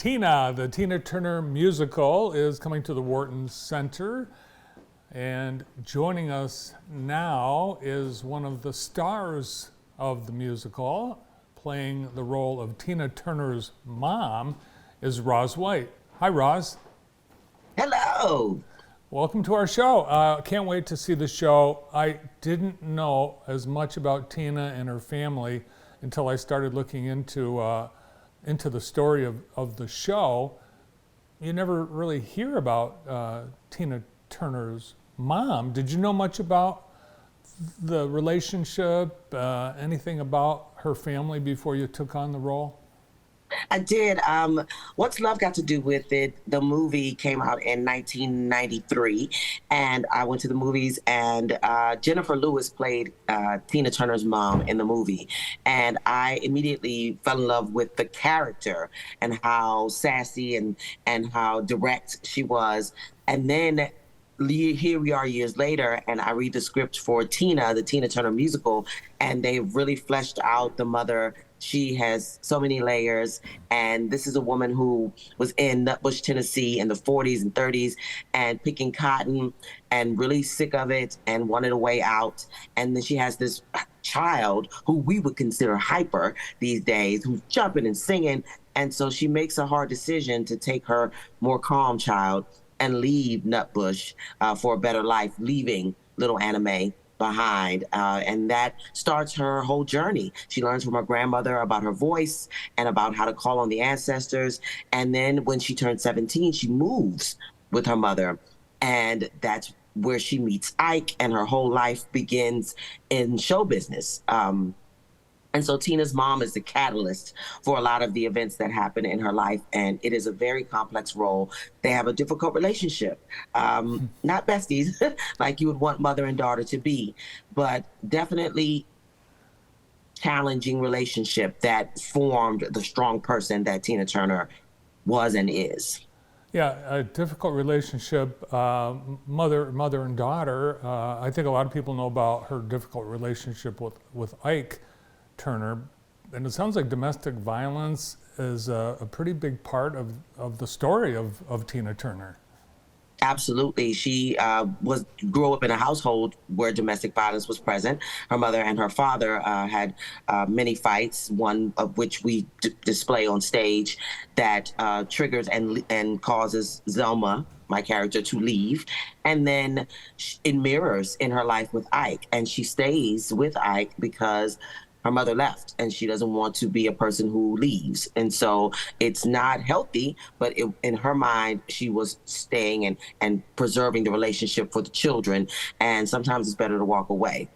Tina, the Tina Turner musical, is coming to the Wharton Center. And joining us now is one of the stars of the musical, playing the role of Tina Turner's mom, is Roz White. Hi, Roz. Hello. Welcome to our show. Can't wait to see the show. I didn't know as much about Tina and her family until I started looking into the story of the show. You never really hear about Tina Turner's mom. Did you know much about the relationship, anything about her family before you took on the role? I did. What's Love Got to Do with It? The movie came out in 1993, and I went to the movies, and Jennifer Lewis played Tina Turner's mom in the movie. And I immediately fell in love with the character and how sassy and how direct she was. And then here we are years later, and I read the script for Tina, the Tina Turner musical, and they really fleshed out the mother. She has so many layers, and this is a woman who was in Nutbush, Tennessee in the 40s and 30s and picking cotton and really sick of it and wanted a way out. And then she has this child who we would consider hyper these days, who's jumping and singing. And so she makes a hard decision to take her more calm child and leave Nutbush for a better life, leaving little Anime behind. And that starts her whole journey. She learns from her grandmother about her voice and about how to call on the ancestors. And then when she turns 17, she moves with her mother. And that's where she meets Ike, and her whole life begins in show business. And so Tina's mom is the catalyst for a lot of the events that happen in her life. And it is a very complex role. They have a difficult relationship, not besties like you would want mother and daughter to be, but definitely challenging relationship that formed the strong person that Tina Turner was and is. Yeah, a difficult relationship, mother and daughter. I think a lot of people know about her difficult relationship with Ike Turner, and it sounds like domestic violence is a pretty big part of the story of Tina Turner. Absolutely. She grew up in a household where domestic violence was present. Her mother and her father had many fights, one of which we display on stage, that triggers and causes Zelma, my character, to leave. And then it mirrors in her life with Ike, and she stays with Ike because her mother left and she doesn't want to be a person who leaves. And so it's not healthy, but in her mind, she was staying and preserving the relationship for the children. And sometimes it's better to walk away.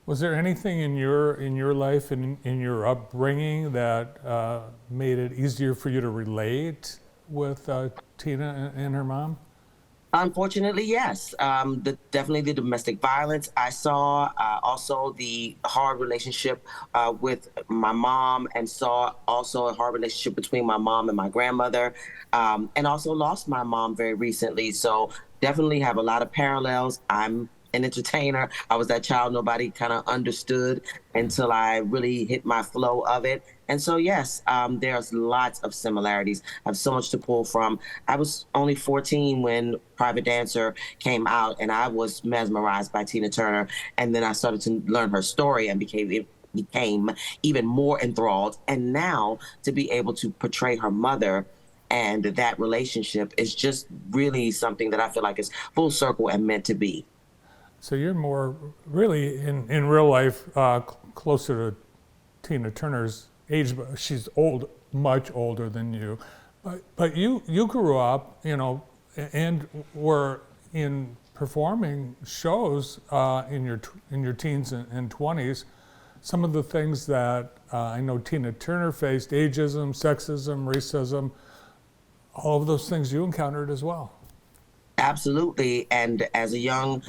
Was there anything in your life and in your upbringing that made it easier for you to relate with Tina and her mom? Unfortunately, yes. Definitely the domestic violence I saw, also the hard relationship with my mom, and saw also a hard relationship between my mom and my grandmother, and also lost my mom very recently. So definitely have a lot of parallels. I'm an entertainer. I was that child nobody kind of understood until I really hit my flow of it. And so, yes, there's lots of similarities. I have so much to pull from. I was only 14 when Private Dancer came out, and I was mesmerized by Tina Turner. And then I started to learn her story and became even more enthralled. And now to be able to portray her mother and that relationship is just really something that I feel like is full circle and meant to be. So you're more really in real life closer to Tina Turner's age, but she's much older than you. But you grew up, and were in performing shows in your teens and 20s. Some of the things that I know Tina Turner faced: ageism, sexism, racism, all of those things you encountered as well. Absolutely. And as a young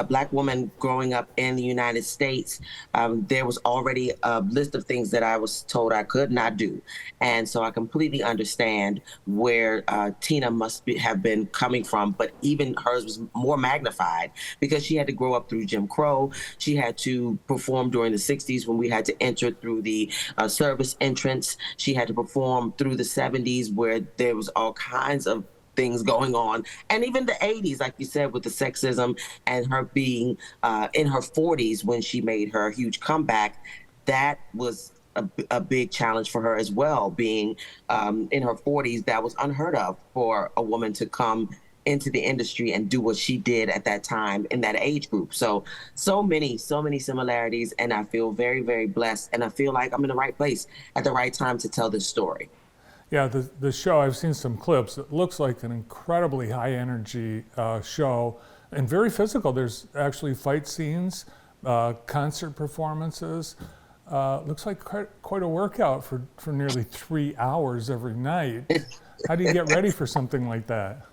Black woman growing up in the United States, there was already a list of things that I was told I could not do. And so I completely understand where Tina have been coming from, but even hers was more magnified because she had to grow up through Jim Crow. She had to perform during the 60s when we had to enter through the service entrance. She had to perform through the 70s where there was all kinds of things going on, and even the 80s, like you said, with the sexism and her being in her 40s when she made her huge comeback. That was a big challenge for her as well, being in her 40s. That was unheard of for a woman to come into the industry and do what she did at that time in that age group. So many similarities, and I feel very, very blessed, and I feel like I'm in the right place at the right time to tell this story. Yeah, the show, I've seen some clips. It looks like an incredibly high energy show and very physical. There's actually fight scenes, concert performances. Looks like quite a workout for nearly 3 hours every night. How do you get ready for something like that?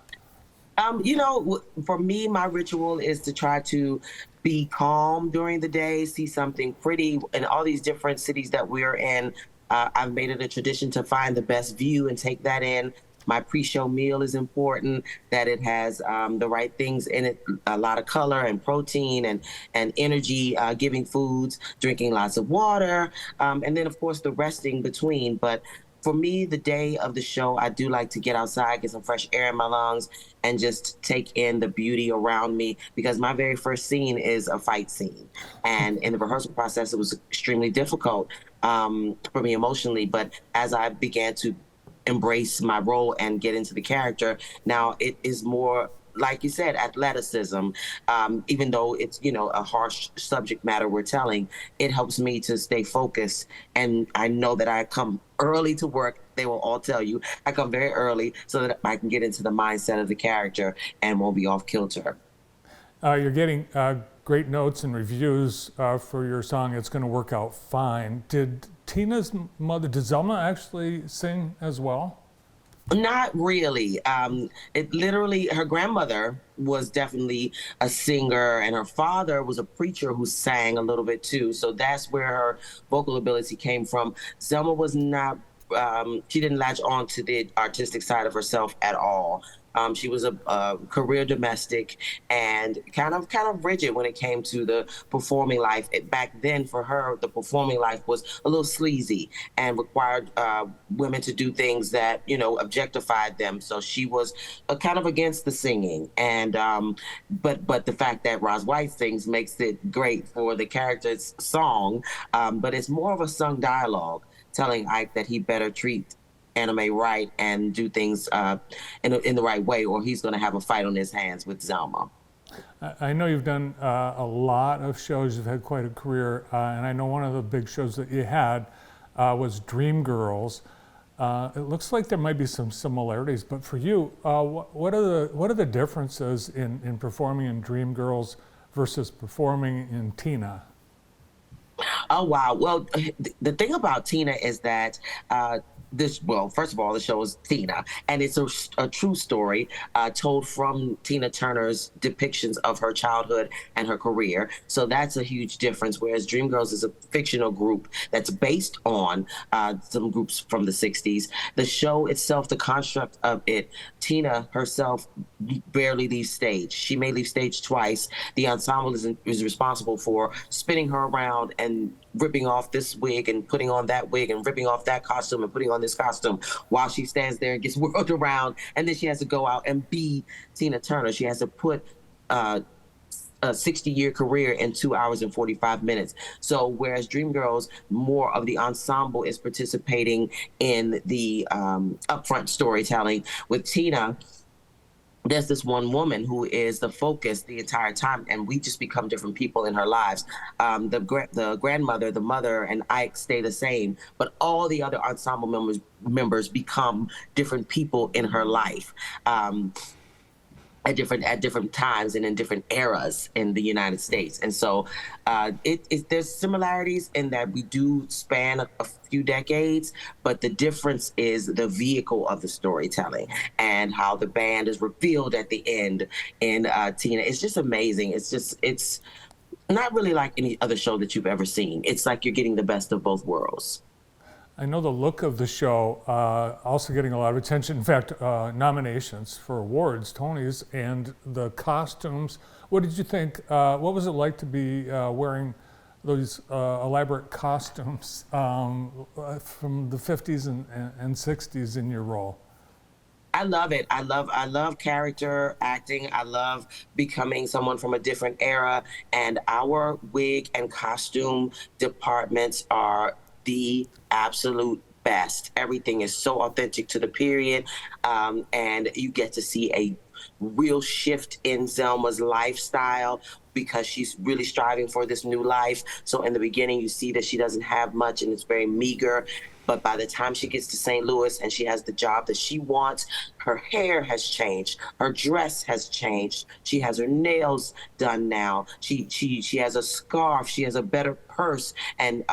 For me, my ritual is to try to be calm during the day, see something pretty in all these different cities that we're in. I've made it a tradition to find the best view and take that in. My pre-show meal is important, that it has the right things in it, a lot of color and protein and energy giving foods, drinking lots of water, and then of course the resting between. But for me, the day of the show, I do like to get outside, get some fresh air in my lungs, and just take in the beauty around me, because my very first scene is a fight scene. And in the rehearsal process, it was extremely difficult for me emotionally. But as I began to embrace my role and get into the character, now it is more, like you said, athleticism. Even though it's, a harsh subject matter we're telling, it helps me to stay focused. And I know that I come early to work. They will all tell you I come very early so that I can get into the mindset of the character and won't be off kilter. You're getting great notes and reviews for your song, It's Gonna Work Out Fine. Did Tina's mother, did Zelma actually sing as well? Not really. It literally, her grandmother was definitely a singer, and her father was a preacher who sang a little bit too. So that's where her vocal ability came from. Zelma was not. She didn't latch on to the artistic side of herself at all. She was a career domestic and kind of rigid when it came to the performing life. Back then, for her, the performing life was a little sleazy and required women to do things that objectified them. So she was kind of against the singing. And but the fact that Roz White sings makes it great for the character's song. But it's more of a sung dialogue telling Ike that he better treat anime right and do things in the right way, or he's going to have a fight on his hands with Zelma. I know you've done a lot of shows. You've had quite a career, and I know one of the big shows that you had was Dreamgirls. It looks like there might be some similarities, but for you, what are the differences in performing in Dreamgirls versus performing in Tina? Oh wow! Well, the thing about Tina is that first of all, the show is Tina, and it's a true story told from Tina Turner's depictions of her childhood and her career. So that's a huge difference. Whereas Dreamgirls is a fictional group that's based on some groups from the 60s. The show itself, the construct of it, Tina herself barely leaves stage. She may leave stage twice. The ensemble is responsible for spinning her around and ripping off this wig and putting on that wig and ripping off that costume and putting on this costume while she stands there and gets whirled around. And then she has to go out and be Tina Turner. She has to put a 60-year career in 2 hours and 45 minutes. So whereas Dreamgirls, more of the ensemble is participating in the upfront storytelling. With Tina, there's this one woman who is the focus the entire time, and we just become different people in her lives. The grandmother, the mother, and Ike stay the same, but all the other ensemble members become different people in her life. at different times and in different eras in the United States. And so there's similarities in that we do span a few decades, but the difference is the vehicle of the storytelling and how the band is revealed at the end in Tina. It's just amazing. It's not really like any other show that you've ever seen. It's like you're getting the best of both worlds. I know the look of the show also getting a lot of attention. In fact, nominations for awards, Tonys, and the costumes. What did you think? What was it like to be wearing those elaborate costumes from the 50s and 60s in your role? I love it. I love character acting. I love becoming someone from a different era. And our wig and costume departments are the absolute best. Everything is so authentic to the period. And you get to see a real shift in Zelma's lifestyle because she's really striving for this new life. So in the beginning, you see that she doesn't have much and it's very meager. But by the time she gets to St. Louis and she has the job that she wants, her hair has changed, her dress has changed. She has her nails done now. She has a scarf. She has a better purse. And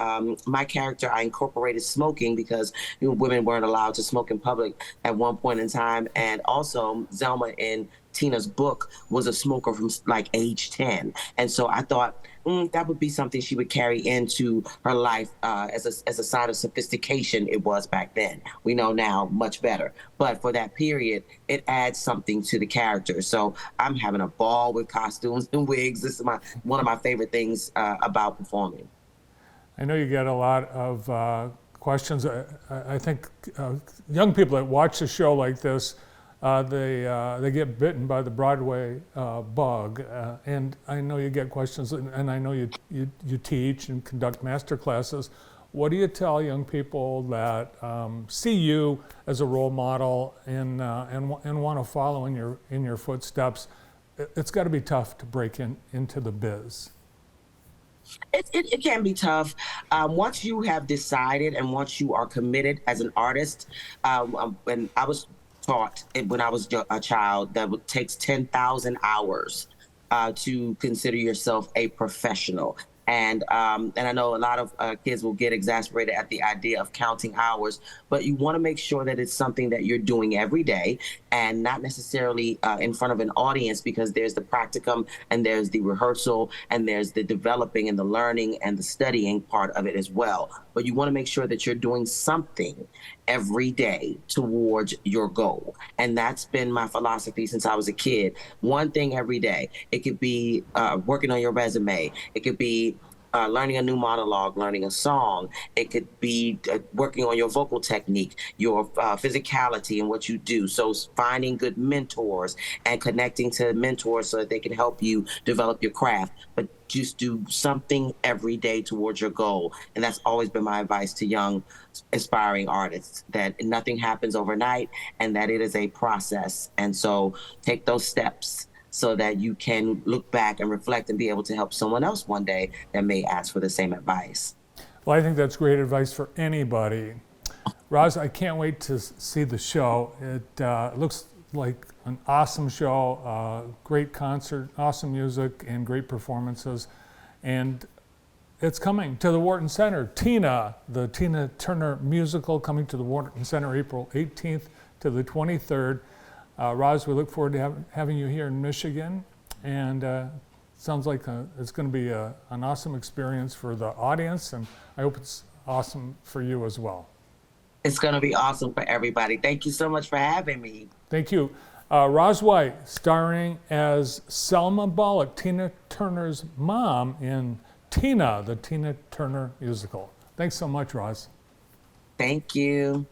my character, I incorporated smoking because women weren't allowed to smoke in public at one point in time. And also, Zelma in Tina's book was a smoker from like age 10. And so I thought that would be something she would carry into her life as a sign of sophistication. It was back then. We know now much better. But for that period, it adds something to the character. So I'm having a ball with costumes and wigs. This is one of my favorite things about performing. I know you get a lot of questions. I think young people that watch a show like this, they get bitten by the Broadway bug, and I know you get questions, and I know you teach and conduct master classes. What do you tell young people that see you as a role model and want to follow in your footsteps? It's got to be tough to break into the biz. It can be tough. Once you have decided and once you are committed as an artist, and I was taught when I was a child that it takes 10,000 hours to consider yourself a professional. And I know a lot of kids will get exasperated at the idea of counting hours, but you want to make sure that it's something that you're doing every day and not necessarily in front of an audience, because there's the practicum and there's the rehearsal and there's the developing and the learning and the studying part of it as well. But you want to make sure that you're doing something every day towards your goal. And that's been my philosophy since I was a kid. One thing every day. It could be working on your resume. It could be learning a new monologue, learning a song. It could be working on your vocal technique, your physicality and what you do. So finding good mentors and connecting to mentors so that they can help you develop your craft. But just do something every day towards your goal. And that's always been my advice to young aspiring artists, that nothing happens overnight and that it is a process. And so take those steps so that you can look back and reflect and be able to help someone else one day that may ask for the same advice. Well, I think that's great advice for anybody. Roz, I can't wait to see the show. It looks like an awesome show, great concert, awesome music, and great performances. And it's coming to the Wharton Center. Tina, the Tina Turner musical, coming to the Wharton Center April 18th to the 23rd. Roz, we look forward to having you here in Michigan, and sounds like it's going to be an awesome experience for the audience, and I hope it's awesome for you as well. It's going to be awesome for everybody. Thank you so much for having me. Thank you. Roz White, starring as Selma Bullock, Tina Turner's mom in Tina, the Tina Turner musical. Thanks so much, Roz. Thank you.